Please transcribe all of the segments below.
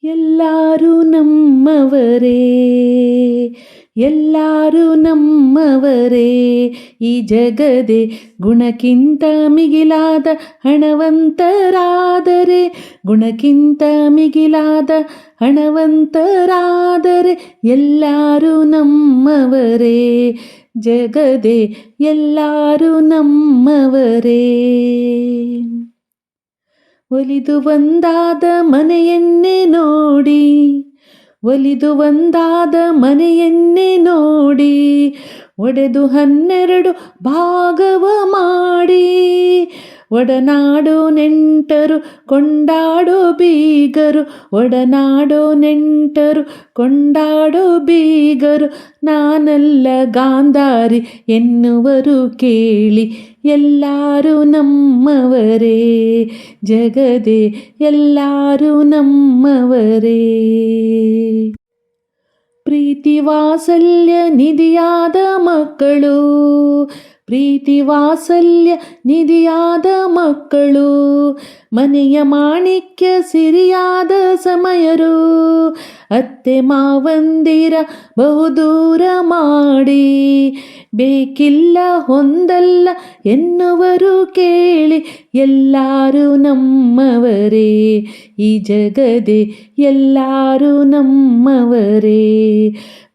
ಎಲ್ಲರೂ ನಮ್ಮವರೇ, ಎಲ್ಲರೂ ನಮ್ಮವರೇ. ಈ ಜಗದೆ ಗುಣಕ್ಕಿಂತ ಮಿಗಿಲಾದ ಹಣವಂತರಾದರೆ, ಗುಣಕ್ಕಿಂತ ಮಿಗಿಲಾದ ಹಣವಂತರಾದರೆ ಎಲ್ಲರೂ ನಮ್ಮವರೇ. ಜಗದೆ ಎಲ್ಲರೂ ನಮ್ಮವರೇ. ಒಲಿದು ಒಂದಾದ ಮನೆಯನ್ನೇ ನೋಡಿ, ಒಲಿದು ಒಂದಾದ ಮನೆಯನ್ನೇ ನೋಡಿ, ಒಡೆದು 12 ಭಾಗವ ಮಾಡಿ, ಒಡನಾಡೋ ನೆಂಟರು ಕೊಂಡಾಡೋ ಬೀಗರು, ಒಡನಾಡೋ ನೆಂಟರು ಕೊಂಡಾಡೋ ಬೀಗರು, ನಾನಲ್ಲ ಗಾಂಧಾರಿ ಎನ್ನುವರು ಕೇಳಿ. ಎಲ್ಲರೂ ನಮ್ಮವರೇ, ಜಗದೆ ಎಲ್ಲರೂ ನಮ್ಮವರೇ. ಪ್ರೀತಿ ವಾತ್ಸಲ್ಯ ನಿಧಿಯಾದ ಮಕ್ಕಳು, ಪ್ರೀತಿ ವಾತ್ಸಲ್ಯ ನಿಧಿಯಾದ ಮಕ್ಕಳು, ಮನೆಯ ಮಾಣಿಕ್ಯ ಸಿರಿಯಾದ ಸಮಯರು, ಅತ್ತೆ ಮಾವಂದಿರ ಬಹುದೂರ ಮಾಡಿ, ಬೇಕಿಲ್ಲ ಹೊಂದಲ್ಲ ಎನ್ನುವರು ಕೇಳಿ. ಎಲ್ಲರೂ ನಮ್ಮವರೇ, ಈ ಜಗದೆ ಎಲ್ಲರೂ ನಮ್ಮವರೇ.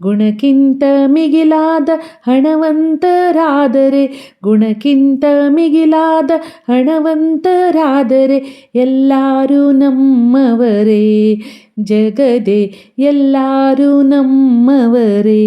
ಗುಣಕ್ಕಿಂತ ಮಿಗಿಲಾದ ಹಣವಂತರಾದರೆ, ಗುಣಕ್ಕಿಂತ ಮಿಗಿಲಾದ ಹಣವಂತರಾದರೆ ಎಲ್ಲರೂ ನಮ್ಮವರೇ. ಜಗದೆ ಎಲ್ಲರೂ ನಮ್ಮವರೇ.